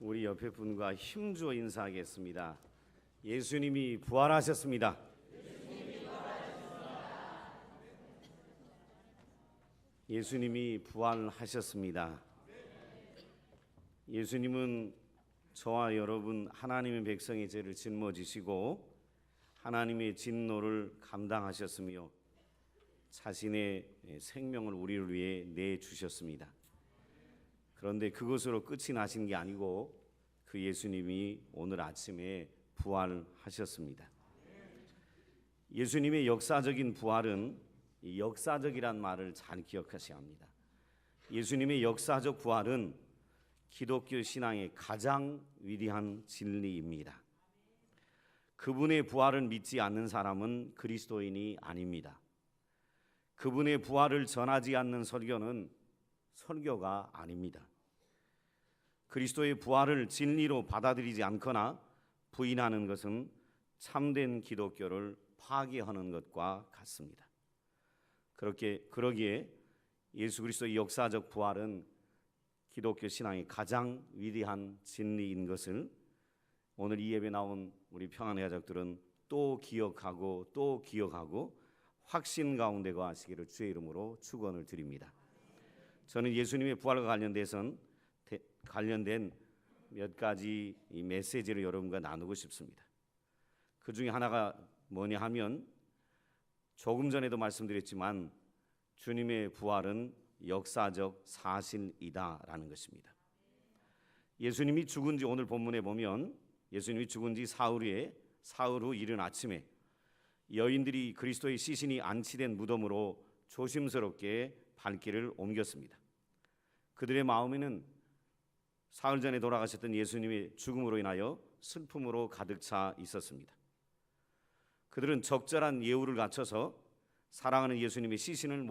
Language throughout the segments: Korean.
우리 옆에 분과 힘주어 인사하겠습니다. 예수님이 부활하셨습니다. 예수님이 부활하셨습니다. 예수님은 저와 여러분 하나님의 백성의 죄를 짊어지시고 하나님의 진노를 감당하셨으며 자신의 생명을 우리를 위해 내주셨습니다. 그런데 그것으로 끝이 나신 게 아니고 그 예수님이 오늘 아침에 부활하셨습니다. 예수님의 역사적인 부활은, 이 역사적이란 말을 잘 기억하셔야 합니다. 예수님의 역사적 부활은 기독교 신앙의 가장 위대한 진리입니다. 그분의 부활을 믿지 않는 사람은 그리스도인이 아닙니다. 그분의 부활을 전하지 않는 설교는 설교가 아닙니다. 그리스도의 부활을 진리로 받아들이지 않거나 부인하는 것은 참된 기독교를 파괴하는 것과 같습니다. 그러기에 예수 그리스도의 역사적 부활은 기독교 신앙의 가장 위대한 진리인 것을 오늘 이 예배 나온 우리 평안의 가족들은 또 기억하고 확신 가운데 거하시기를 주의 이름으로 축원을 드립니다. 저는 예수님의 부활과 관련된 몇 가지 이 메시지를 여러분과 나누고 싶습니다. 그 중에 하나가 뭐냐 하면 조금 전에도 말씀드렸지만 주님의 부활은 역사적 사실이다라는 것입니다. 예수님이 죽은 지 오늘 본문에 보면 예수님이 죽은 지 사흘 후 이른 아침에 여인들이 그리스도의 시신이 안치된 무덤으로 조심스럽게 발길을 옮겼습니다. 그들의 마음에는 사흘 전에 돌아가셨던 예수님의 죽음으로 인하여 슬픔으로 가득 차 있었습니다. 그들은 적절한 예우를 갖춰서 사랑하는 예수님의 시신을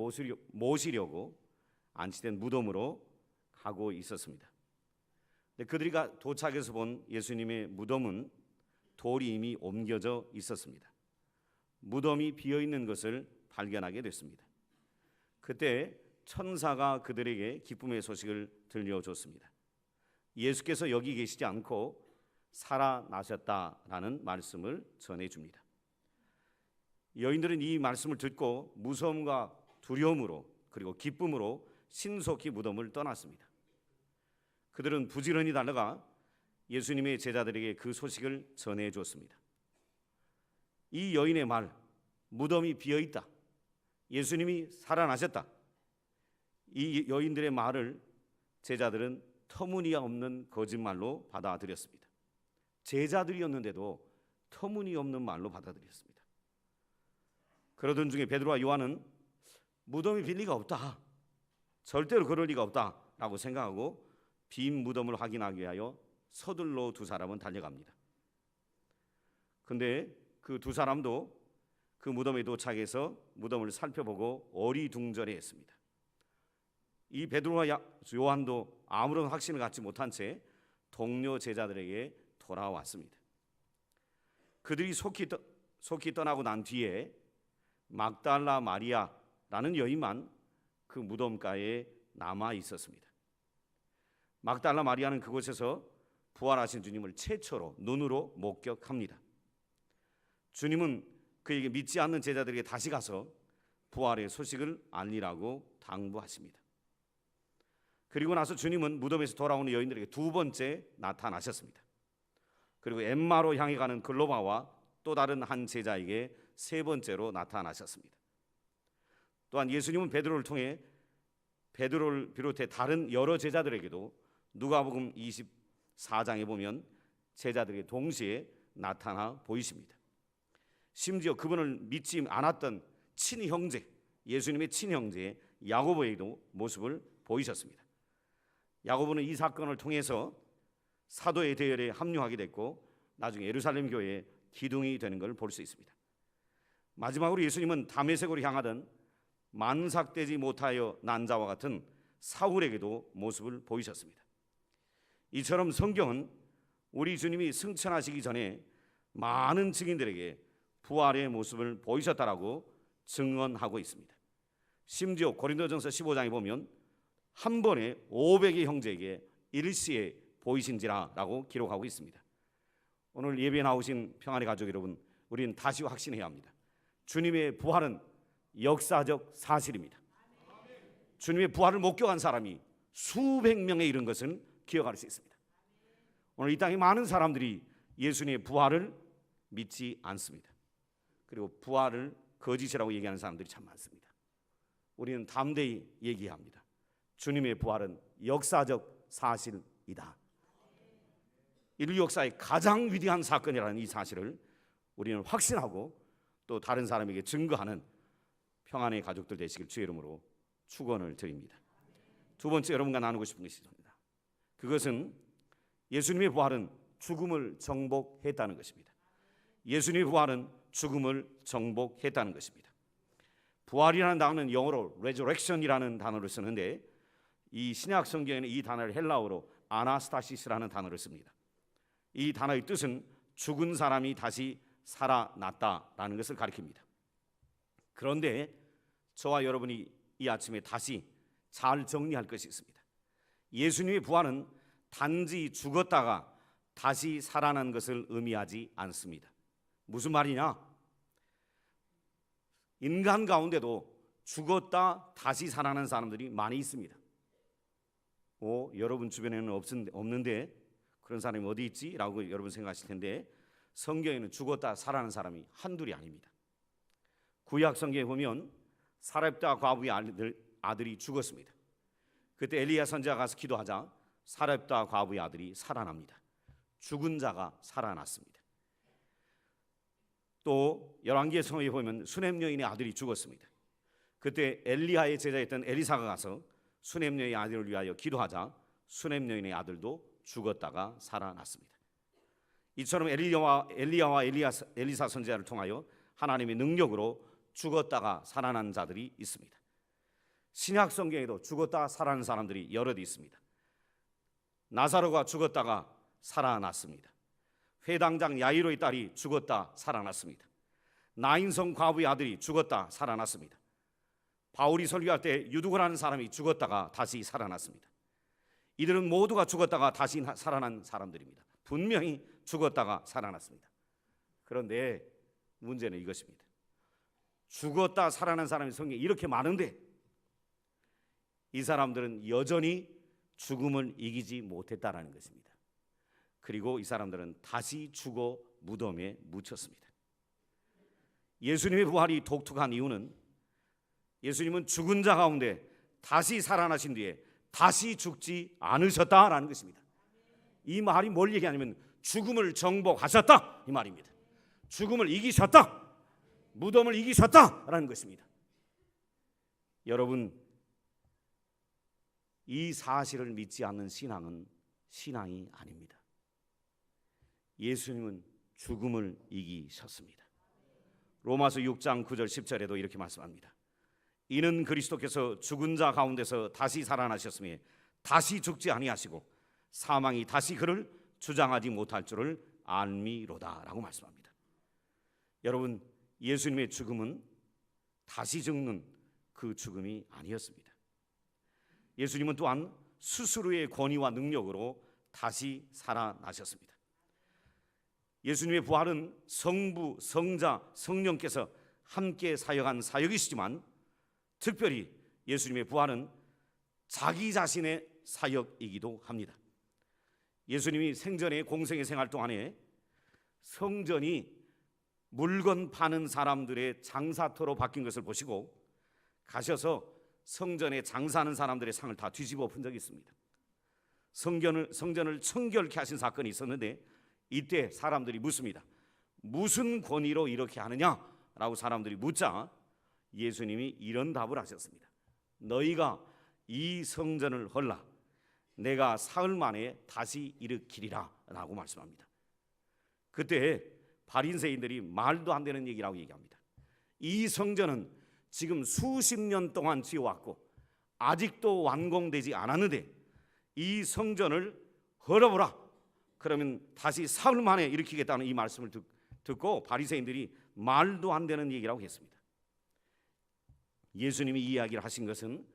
모시려고 안치된 무덤으로 가고 있었습니다. 그들이 도착해서 본 예수님의 무덤은 돌이 이미 옮겨져 있었습니다. 무덤이 비어있는 것을 발견하게 됐습니다. 그때 천사가 그들에게 기쁨의 소식을 들려줬습니다. 예수께서 여기 계시지 않고 살아나셨다라는 말씀을 전해줍니다. 여인들은 이 말씀을 듣고 무서움과 두려움으로 그리고 기쁨으로 신속히 무덤을 떠났습니다. 그들은 부지런히 달려가 예수님의 제자들에게 그 소식을 전해줬습니다. 이 여인의 말, 무덤이 비어있다, 예수님이 살아나셨다, 이 여인들의 말을 제자들은 터무니없는 거짓말로 받아들였습니다. 제자들이었는데도 터무니없는 말로 받아들였습니다. 그러던 중에 베드로와 요한은 무덤이 빌 리가 없다, 절대로 그럴 리가 없다라고 생각하고 빈 무덤을 확인하기 위하여 서둘러 두 사람은 달려갑니다. 그런데 그 두 사람도 그 무덤에 도착해서 무덤을 살펴보고 어리둥절해했습니다. 이 베드로와 요한도 아무런 확신을 갖지 못한 채 동료 제자들에게 돌아왔습니다. 그들이 속히 떠나고 난 뒤에 막달라 마리아라는 여인만 그 무덤가에 남아 있었습니다. 막달라 마리아는 그곳에서 부활하신 주님을 최초로 눈으로 목격합니다. 주님은 그에게 믿지 않는 제자들에게 다시 가서 부활의 소식을 알리라고 당부하십니다. 그리고 나서 주님은 무덤에서 돌아오는 여인들에게 두 번째 나타나셨습니다. 그리고 엠마로 향해 가는 글로바와 또 다른 한 제자에게 세 번째로 나타나셨습니다. 또한 예수님은 베드로를 비롯해 다른 여러 제자들에게도 누가복음 24장에 보면 제자들에게 동시에 나타나 보이십니다. 심지어 그분을 믿지 않았던 친형제, 예수님의 친형제 야고보에게도 모습을 보이셨습니다. 야고보는 이 사건을 통해서 사도의 대열에 합류하게 됐고 나중에 예루살렘 교회의 기둥이 되는 걸 볼 수 있습니다. 마지막으로 예수님은 다메섹으로 향하던 만삭되지 못하여 난 자와 같은 사울에게도 모습을 보이셨습니다. 이처럼 성경은 우리 주님이 승천하시기 전에 많은 증인들에게 부활의 모습을 보이셨다라고 증언하고 있습니다. 심지어 고린도전서 15장에 보면 한 번에 500의 형제에게 일시에 보이신지라라고 기록하고 있습니다. 오늘 예배에 나오신 평안의 가족 여러분, 우리는 다시 확신해야 합니다. 주님의 부활은 역사적 사실입니다. 주님의 부활을 목격한 사람이 수백 명에 이른 것을 기억할 수 있습니다. 오늘 이 땅에 많은 사람들이 예수님의 부활을 믿지 않습니다. 그리고 부활을 거짓이라고 얘기하는 사람들이 참 많습니다. 우리는 담대히 얘기합니다. 주님의 부활은 역사적 사실이다. 인류 역사의 가장 위대한 사건이라는 이 사실을 우리는 확신하고 또 다른 사람에게 증거하는 평안의 가족들 되시길 주의 이름으로 축원을 드립니다. 두 번째 여러분과 나누고 싶은 것이 있습니다. 그것은 예수님의 부활은 죽음을 정복했다는 것입니다. 예수님의 부활은 죽음을 정복했다는 것입니다. 부활이라는 단어는 영어로 resurrection이라는 단어를 쓰는데 이 신약 성경에는 이 단어를 헬라어로 아나스타시스라는 단어를 씁니다. 이 단어의 뜻은 죽은 사람이 다시 살아났다라는 것을 가리킵니다. 그런데 저와 여러분이 이 아침에 다시 잘 정리할 것이 있습니다. 예수님의 부활은 단지 죽었다가 다시 살아난 것을 의미하지 않습니다. 무슨 말이냐? 인간 가운데도 죽었다 다시 살아난 사람들이 많이 있습니다. 여러분 주변에는 없는데 그런 사람이 어디 있지? 라고 여러분 생각하실 텐데 성경에는 죽었다 살아난 사람이 한둘이 아닙니다. 구약 성경에 보면 사렙다 과부의 아들이 죽었습니다. 그때 엘리야 선지자가 가서 기도하자 사렙다 과부의 아들이 살아납니다. 죽은 자가 살아났습니다. 또 열왕기의 성경에 보면 수넴 여인의 아들이 죽었습니다. 그때 엘리야의 제자였던 엘리사가 가서 수넴 여인의 아들을 위하여 기도하자 수넴 여인의 아들도 죽었다가 살아났습니다. 이처럼 엘리야와 엘리사 선지자를 통하여 하나님의 능력으로 죽었다가 살아난 자들이 있습니다. 신약 성경에도 죽었다가 살아난 사람들이 여럿 있습니다. 나사로가 죽었다가 살아났습니다. 회당장 야이로의 딸이 죽었다 살아났습니다. 나인성 과부의 아들이 죽었다 살아났습니다. 바울이 설교할 때 유두고라는 사람이 죽었다가 다시 살아났습니다. 이들은 모두가 죽었다가 다시 살아난 사람들입니다. 분명히 죽었다가 살아났습니다. 그런데 문제는 이것입니다. 죽었다 살아난 사람이 성경에 이렇게 많은데 이 사람들은 여전히 죽음을 이기지 못했다라는 것입니다. 그리고 이 사람들은 다시 죽어 무덤에 묻혔습니다. 예수님의 부활이 독특한 이유는 예수님은 죽은 자 가운데 다시 살아나신 뒤에 다시 죽지 않으셨다라는 것입니다. 이 말이 뭘 얘기하냐면 죽음을 정복하셨다 이 말입니다. 죽음을 이기셨다, 무덤을 이기셨다라는 것입니다. 여러분, 이 사실을 믿지 않는 신앙은 신앙이 아닙니다. 예수님은 죽음을 이기셨습니다. 로마서 6장 9절 10절에도 이렇게 말씀합니다. 이는 그리스도께서 죽은 자 가운데서 다시 살아나셨으며 다시 죽지 아니하시고 사망이 다시 그를 주장하지 못할 줄을 알미로다 라고 말씀합니다. 여러분, 예수님의 죽음은 다시 죽는 그 죽음이 아니었습니다. 예수님은 또한 스스로의 권위와 능력으로 다시 살아나셨습니다. 예수님의 부활은 성부, 성자, 성령께서 함께 사역한 사역이시지만 특별히 예수님의 부활은 자기 자신의 사역이기도 합니다. 예수님이 생전에 공생의 생활 동안에 성전이 물건 파는 사람들의 장사터로 바뀐 것을 보시고 가셔서 성전에 장사하는 사람들의 상을 다 뒤집어 푼 적이 있습니다. 성전을 청결케 하신 사건이 있었는데 이때 사람들이 묻습니다. 무슨 권위로 이렇게 하느냐라고 사람들이 묻자 예수님이 이런 답을 하셨습니다. 너희가 이 성전을 헐라 내가 사흘 만에 다시 일으키리라 라고 말씀합니다. 그때 바리새인들이 말도 안 되는 얘기라고 얘기합니다. 이 성전은 지금 수십 년 동안 지어왔고 아직도 완공되지 않았는데 이 성전을 헐어보라, 그러면 다시 사흘 만에 일으키겠다는 이 말씀을 듣고 바리새인들이 말도 안 되는 얘기라고 했습니다. 예수님이 이 이야기를 하신 것은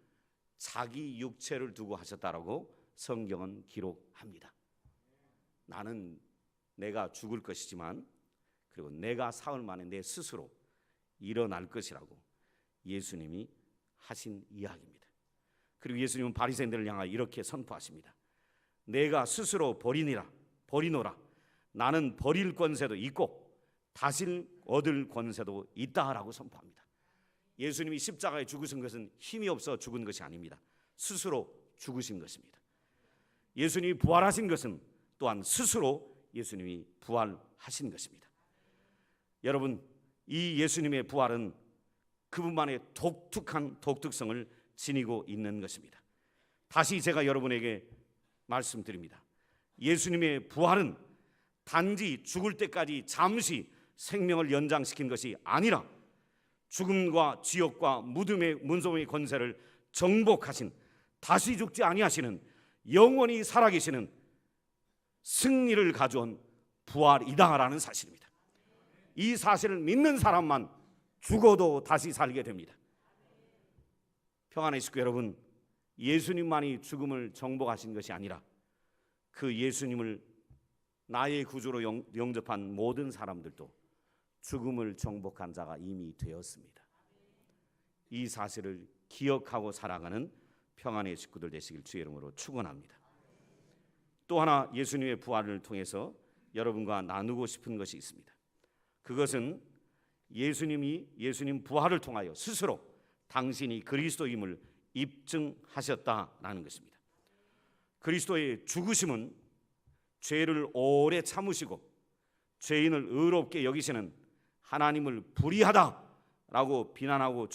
자기 육체를 두고 하셨다라고 성경은 기록합니다. 나는 내가 죽을 것이지만 그리고 내가 사흘 만에 내 스스로 일어날 것이라고 예수님이 하신 이야기입니다. 그리고 예수님은 바리새인들을 향하여 이렇게 선포하십니다. 내가 스스로 버리노라. 나는 버릴 권세도 있고 다시 얻을 권세도 있다라고 선포합니다. 예수님이 십자가에 죽으신 것은 힘이 없어 죽은 것이 아닙니다. 스스로 죽으신 것입니다. 예수님이 부활하신 것은 또한 스스로 예수님이 부활하신 것입니다. 여러분, 이 예수님의 부활은 그분만의 독특한 독특성을 지니고 있는 것입니다. 다시 제가 여러분에게 말씀드립니다. 예수님의 부활은 단지 죽을 때까지 잠시 생명을 연장시킨 것이 아니라 죽음과 지옥과 무덤의 문소의 권세를 정복하신, 다시 죽지 아니하시는, 영원히 살아계시는 승리를 가져온 부활이다라는 사실입니다. 이 사실을 믿는 사람만 죽어도 다시 살게 됩니다. 평안의 식구 여러분, 예수님만이 죽음을 정복하신 것이 아니라 그 예수님을 나의 구주로 영접한 모든 사람들도 죽음을 정복한 자가 이미 되었습니다. 이 사실을 기억하고 살아가는 평안의 식구들 되시길 주의 이름으로 축원합니다. 또 하나 예수님의 부활을 통해서 여러분과 나누고 싶은 것이 있습니다. 그것은 예수님 부활을 통하여 스스로 당신이 그리스도임을 입증하셨다라는 것입니다. 그리스도의 죽으심은 죄를 오래 참으시고 죄인을 의롭게 여기시는 하나님을 불의하다라고 비난하고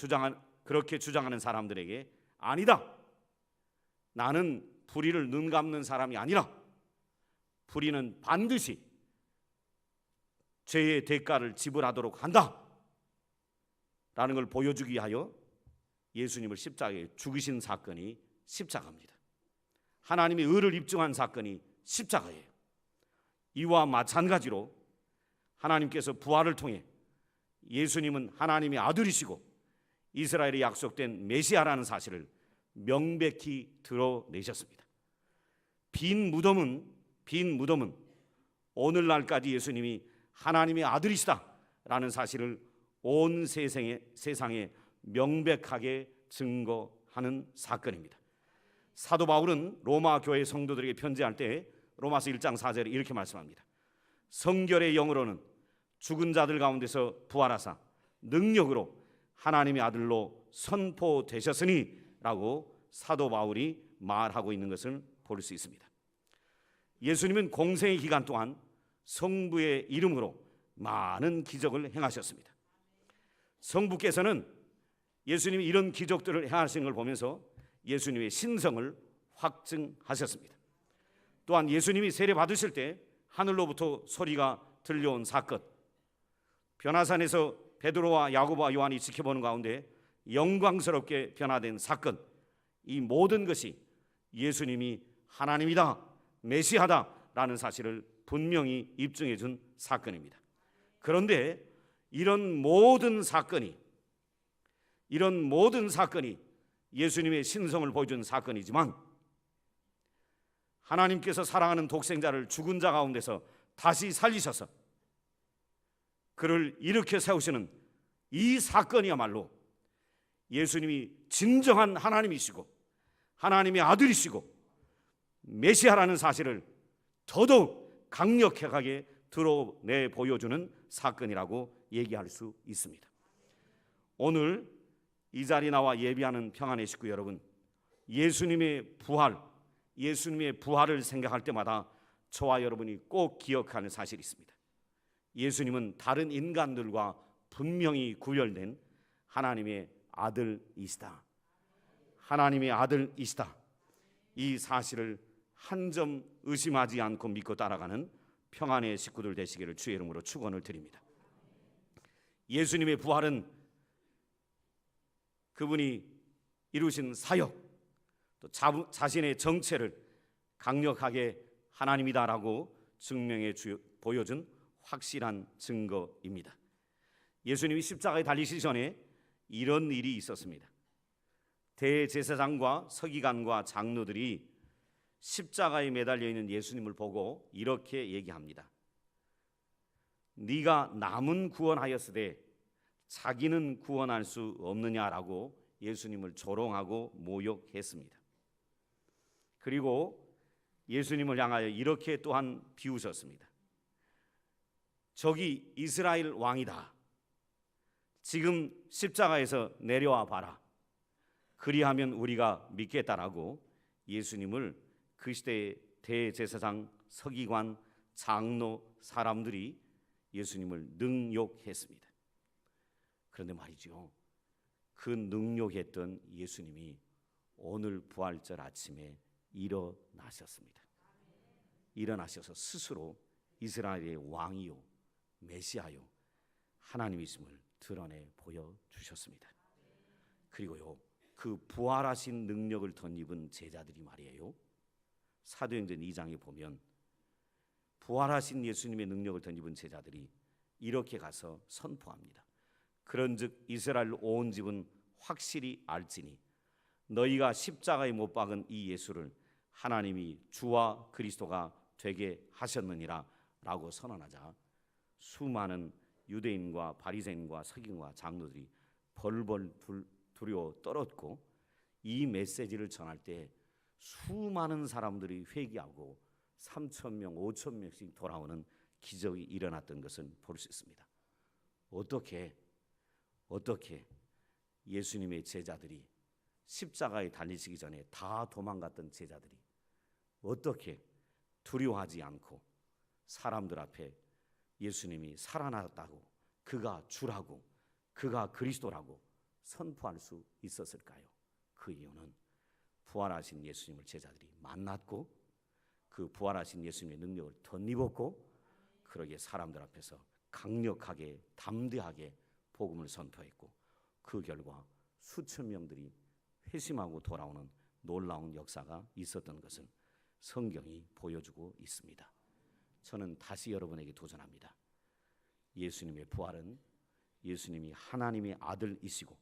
그렇게 주장하는 사람들에게 아니다, 나는 불의를 눈 감는 사람이 아니라 불의는 반드시 죄의 대가를 지불하도록 한다 라는 걸 보여주기 위하여 예수님을 십자가에 죽이신 사건이 십자가입니다. 하나님의 의를 입증한 사건이 십자가예요. 이와 마찬가지로 하나님께서 부활을 통해 예수님은 하나님의 아들이시고 이스라엘에 약속된 메시아라는 사실을 명백히 드러내셨습니다. 빈 무덤은 오늘날까지 예수님이 하나님의 아들이시다라는 사실을 온 세상에 명백하게 증거하는 사건입니다. 사도 바울은 로마 교회 성도들에게 편지할 때 로마서 1장 4절에 이렇게 말씀합니다. 성결의 영으로는 죽은 자들 가운데서 부활하사 능력으로 하나님의 아들로 선포되셨으니 라고 사도 바울이 말하고 있는 것을 볼 수 있습니다. 예수님은 공생의 기간 동안 성부의 이름으로 많은 기적을 행하셨습니다. 성부께서는 예수님이 이런 기적들을 행하시는 걸 보면서 예수님의 신성을 확증하셨습니다. 또한 예수님이 세례 받으실 때 하늘로부터 소리가 들려온 사건, 변화산에서 베드로와 야고보와 요한이 지켜보는 가운데 영광스럽게 변화된 사건, 이 모든 것이 예수님이 하나님이다, 메시아다라는 사실을 분명히 입증해 준 사건입니다. 그런데 이런 모든 사건이 예수님의 신성을 보여준 사건이지만 하나님께서 사랑하는 독생자를 죽은 자 가운데서 다시 살리셔서 그를 일으켜 세우시는 이 사건이야말로 예수님이 진정한 하나님이시고 하나님의 아들이시고 메시아라는 사실을 더더욱 강력하게 드러내 보여주는 사건이라고 얘기할 수 있습니다. 오늘 이 자리 나와 예비하는 평안의 식구 여러분, 예수님의 부활을 생각할 때마다 저와 여러분이 꼭 기억하는 사실이 있습니다. 예수님은 다른 인간들과 분명히 구별된 하나님의 아들이시다. 하나님의 아들이시다. 이 사실을 한 점 의심하지 않고 믿고 따라가는 평안의 식구들 되시기를 주의 이름으로 축원을 드립니다. 예수님의 부활은 그분이 이루신 사역, 또 자신의 정체를 강력하게 하나님이다라고 증명해 보여준 확실한 증거입니다. 예수님이 십자가에 달리시기 전에 이런 일이 있었습니다. 대제사장과 서기관과 장로들이 십자가에 매달려 있는 예수님을 보고 이렇게 얘기합니다. 네가 남은 구원하였으되 자기는 구원할 수 없느냐라고 예수님을 조롱하고 모욕했습니다. 그리고 예수님을 향하여 이렇게 또한 비우셨습니다. 저기 이스라엘 왕이다. 지금 십자가에서 내려와 봐라. 그리하면 우리가 믿겠다라고 예수님을 그 시대의 대제사장, 서기관, 장로 사람들이 예수님을 능욕했습니다. 그런데 말이죠, 그 능욕했던 예수님이 오늘 부활절 아침에 일어나셨습니다. 일어나셔서 스스로 이스라엘의 왕이요 메시아요 하나님이심을 드러내 보여주셨습니다. 그리고요, 그 부활하신 능력을 덧입은 제자들이 말이에요, 사도행전 2장에 보면 부활하신 예수님의 능력을 덧입은 제자들이 이렇게 가서 선포합니다. 그런즉 이스라엘 온 집은 확실히 알지니 너희가 십자가에 못 박은 이 예수를 하나님이 주와 그리스도가 되게 하셨느니라 라고 선언하자 수많은 유대인과 바리새인과 서기관과 장로들이 벌벌 두려워 떨었고, 이 메시지를 전할 때 수많은 사람들이 회개하고 3,000명, 5,000명씩 돌아오는 기적이 일어났던 것을 볼 수 있습니다. 어떻게 예수님의 제자들이 십자가에 달리시기 전에 다 도망갔던 제자들이 어떻게 두려워하지 않고 사람들 앞에 예수님이 살아났다고, 그가 주라고, 그가 그리스도라고 선포할 수 있었을까요? 그 이유는 부활하신 예수님을 제자들이 만났고 그 부활하신 예수님의 능력을 덧입었고, 그러기에 사람들 앞에서 강력하게 담대하게 복음을 선포했고, 그 결과 수천 명들이 회심하고 돌아오는 놀라운 역사가 있었던 것을 성경이 보여주고 있습니다. 저는 다시 여러분에게 도전합니다. 예수님의 부활은 예수님이 하나님의 아들이시고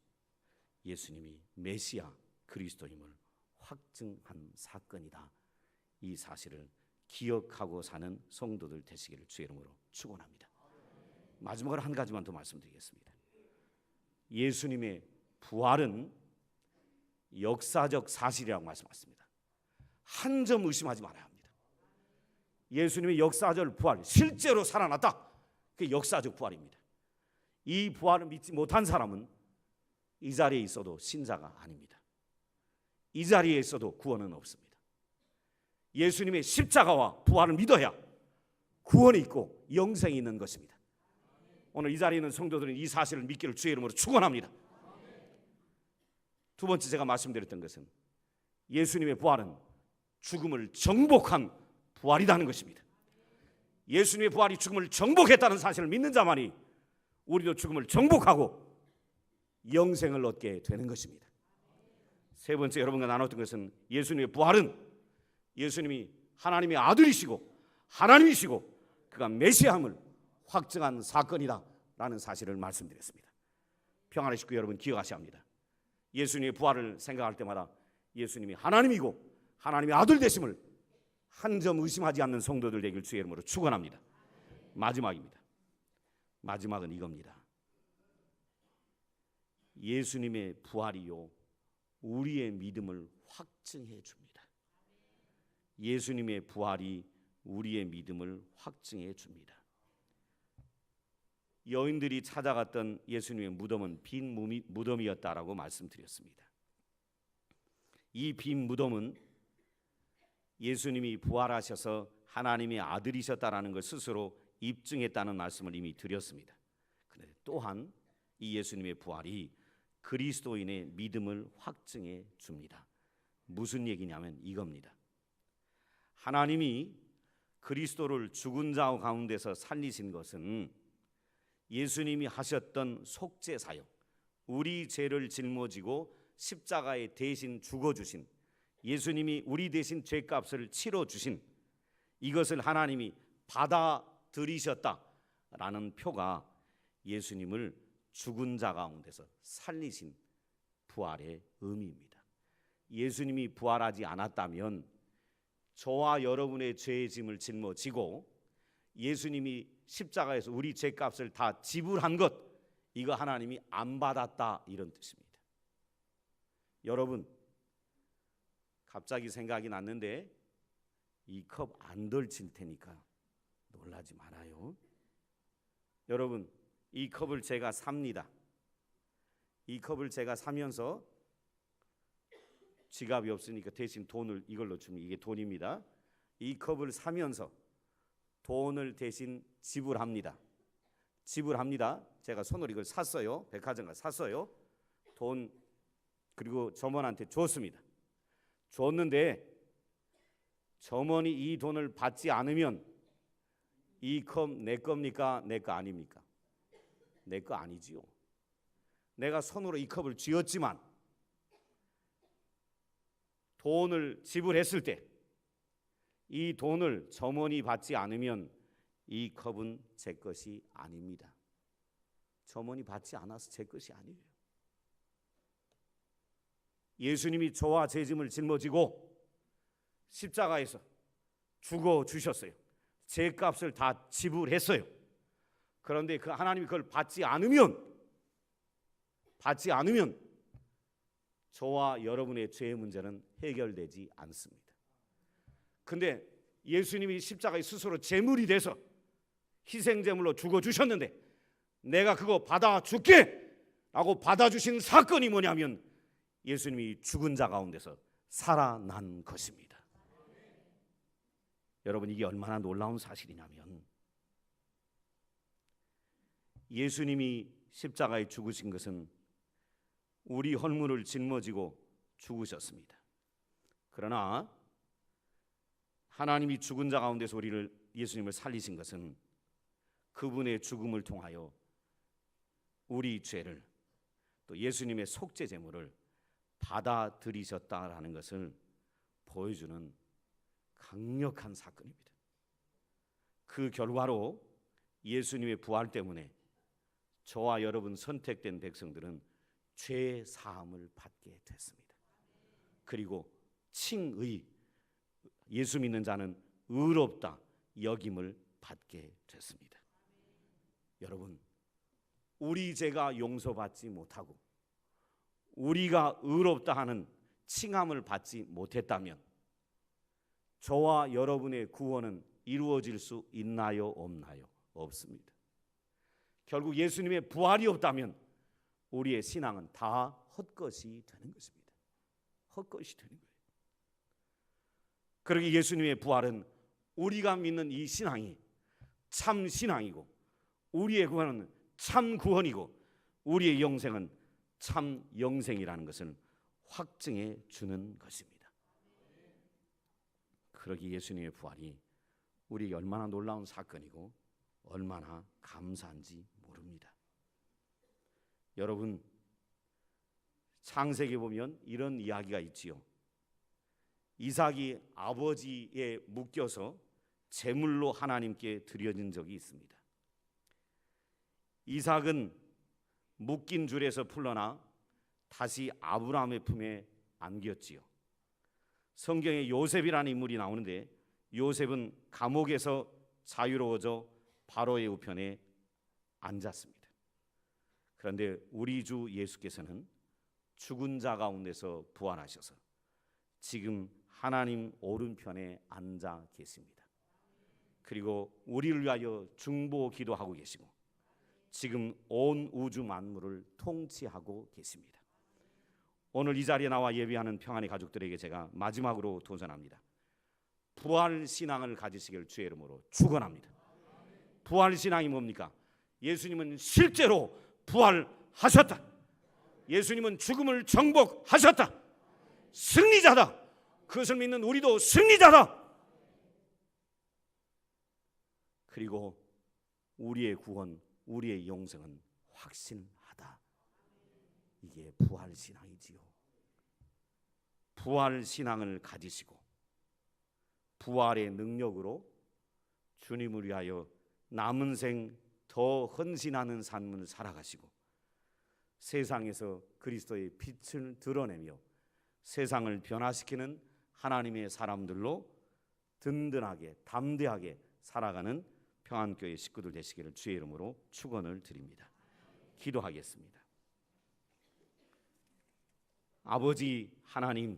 예수님이 메시아 그리스도임을 확증한 사건이다. 이 사실을 기억하고 사는 성도들 되시기를 주의 이름으로 축원합니다. 마지막으로 한 가지만 더 말씀드리겠습니다. 예수님의 부활은 역사적 사실이라고 말씀하셨습니다. 한 점 의심하지 말아야 합니다. 예수님의 역사적 부활, 실제로 살아났다. 그게 역사적 부활입니다. 이 부활을 믿지 못한 사람은 이 자리에 있어도 신자가 아닙니다. 이 자리에 있어도 구원은 없습니다. 예수님의 십자가와 부활을 믿어야 구원이 있고 영생이 있는 것입니다. 오늘 이 자리에 있는 성도들은 이 사실을 믿기를 주의 이름으로 축원합니다. 두 번째 제가 말씀드렸던 것은 예수님의 부활은 죽음을 정복한 부활이라는 것입니다. 예수님의 부활이 죽음을 정복했다는 사실을 믿는 자만이 우리도 죽음을 정복하고 영생을 얻게 되는 것입니다. 세 번째 여러분과 나눴던 것은 예수님의 부활은 예수님이 하나님의 아들이시고 하나님이시고 그가 메시아임을 확증한 사건이다 라는 사실을 말씀드렸습니다. 평안의 식구 여러분, 기억하셔야 합니다. 예수님의 부활을 생각할 때마다 예수님이 하나님이고 하나님의 아들 되심을 한 점 의심하지 않는 성도들 되길 주의 이름으로 축원합니다. 마지막입니다. 마지막은 이겁니다. 예수님의 부활이요 우리의 믿음을 확증해 줍니다. 예수님의 부활이 우리의 믿음을 확증해 줍니다. 여인들이 찾아갔던 예수님의 무덤은 빈 무덤이었다라고 말씀드렸습니다. 이 빈 무덤은 예수님이 부활하셔서 하나님의 아들이셨다라는 걸 스스로 입증했다는 말씀을 이미 드렸습니다. 그런데 또한 이 예수님의 부활이 그리스도인의 믿음을 확증해 줍니다. 무슨 얘기냐면 이겁니다. 하나님이 그리스도를 죽은 자 가운데서 살리신 것은 예수님이 하셨던 속죄 사역, 우리 죄를 짊어지고 십자가에 대신 죽어주신 예수님이 우리 대신 죄값을 치러주신 이것을 하나님이 받아들이셨다라는 표가 예수님을 죽은 자 가운데서 살리신 부활의 의미입니다. 예수님이 부활하지 않았다면 저와 여러분의 죄의 짐을 짊어지고 예수님이 십자가에서 우리 죄값을 다 지불한 것, 이거 하나님이 안 받았다, 이런 뜻입니다. 여러분, 갑자기 생각이 났는데 이 컵 안 덜칠 테니까 놀라지 말아요. 여러분, 이 컵을 제가 삽니다. 이 컵을 제가 사면서 지갑이 없으니까 대신 돈을 이걸로 주면 이게 돈입니다. 이 컵을 사면서 돈을 대신 지불합니다. 제가 손으로 이걸 샀어요. 백화점 가서 샀어요. 돈, 그리고 점원한테 줬습니다. 줬는데 점원이 이 돈을 받지 않으면 이 컵 내 겁니까? 내 거 아닙니까? 내 거 아니지요. 내가 손으로 이 컵을 쥐었지만 돈을 지불했을 때 이 돈을 점원이 받지 않으면 이 컵은 제 것이 아닙니다. 점원이 받지 않아서 제 것이 아니에요. 예수님이 저와 제 짐을 짊어지고 십자가에서 죽어 주셨어요. 제 값을 다 지불했어요. 그런데 그 하나님이 그걸 받지 않으면 저와 여러분의 죄의 문제는 해결되지 않습니다. 근데 예수님이 십자가에 스스로 제물이 돼서 희생제물로 죽어주셨는데 내가 그거 받아줄게 라고 받아주신 사건이 뭐냐면 예수님이 죽은 자 가운데서 살아난 것입니다. 여러분, 이게 얼마나 놀라운 사실이냐면 예수님이 십자가에 죽으신 것은 우리 헐물을 짊어지고 죽으셨습니다. 그러나 하나님이 죽은 자 가운데서 예수님을 살리신 것은 그분의 죽음을 통하여 우리 죄를, 또 예수님의 속죄 제물을 받아들이셨다라는 것을 보여주는 강력한 사건입니다. 그 결과로 예수님의 부활 때문에 저와 여러분 선택된 백성들은 죄 사함을 받게 됐습니다. 그리고 칭의, 예수 믿는 자는 의롭다 여김을 받게 됐습니다. 여러분, 우리 죄가 용서받지 못하고 우리가 의롭다 하는 칭함을 받지 못했다면 저와 여러분의 구원은 이루어질 수 있나요? 없나요? 없습니다. 결국 예수님의 부활이 없다면 우리의 신앙은 다 헛것이 되는 것입니다. 헛것이 되는 거예요. 그러기 예수님의 부활은 우리가 믿는 이 신앙이 참 신앙이고 우리의 구원은 참 구원이고 우리의 영생은 참 영생이라는 것을 확증해 주는 것입니다. 그러기 예수님의 부활이 우리에게 얼마나 놀라운 사건이고 얼마나 감사한지 모릅니다. 여러분, 창세기에 보면 이런 이야기가 있지요. 이삭이 아버지에 묶여서 제물로 하나님께 드려진 적이 있습니다. 이삭은 묶인 줄에서 풀려나 다시 아브라함의 품에 안겼지요. 성경에 요셉이라는 인물이 나오는데 요셉은 감옥에서 자유로워져 바로의 우편에 앉았습니다. 그런데 우리 주 예수께서는 죽은 자 가운데서 부활하셔서 지금 하나님 오른편에 앉아 계십니다. 그리고 우리를 위하여 중보 기도하고 계시고 지금 온 우주 만물을 통치하고 계십니다. 오늘 이 자리에 나와 예배하는 평안의 가족들에게 제가 마지막으로 도전합니다. 부활 신앙을 가지시길 주의 이름으로 축원합니다. 부활 신앙이 뭡니까? 예수님은 실제로 부활하셨다. 예수님은 죽음을 정복하셨다. 승리자다. 그것을 믿는 우리도 승리자다. 그리고 우리의 구원, 우리의 영생은 확실하다. 이게 부활 신앙이지요. 부활 신앙을 가지시고 부활의 능력으로 주님을 위하여 남은 생 더 헌신하는 삶을 살아가시고 세상에서 그리스도의 빛을 드러내며 세상을 변화시키는 하나님의 사람들로 든든하게 담대하게 살아가는 평안교회 식구들 되시기를 주의 이름으로 축원을 드립니다. 기도하겠습니다. 아버지 하나님,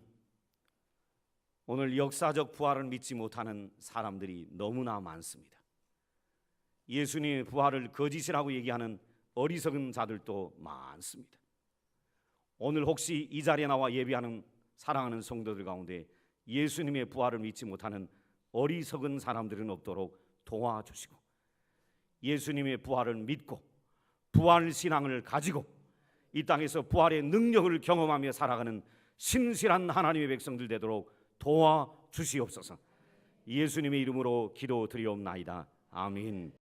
오늘 역사적 부활을 믿지 못하는 사람들이 너무나 많습니다. 예수님의 부활을 거짓이라고 얘기하는 어리석은 자들도 많습니다. 오늘 혹시 이 자리에 나와 예배하는 사랑하는 성도들 가운데 예수님의 부활을 믿지 못하는 어리석은 사람들은 없도록 도와주시고, 예수님의 부활을 믿고 부활 신앙을 가지고 이 땅에서 부활의 능력을 경험하며 살아가는 신실한 하나님의 백성들 되도록 도와주시옵소서. 예수님의 이름으로 기도드리옵나이다. 아멘.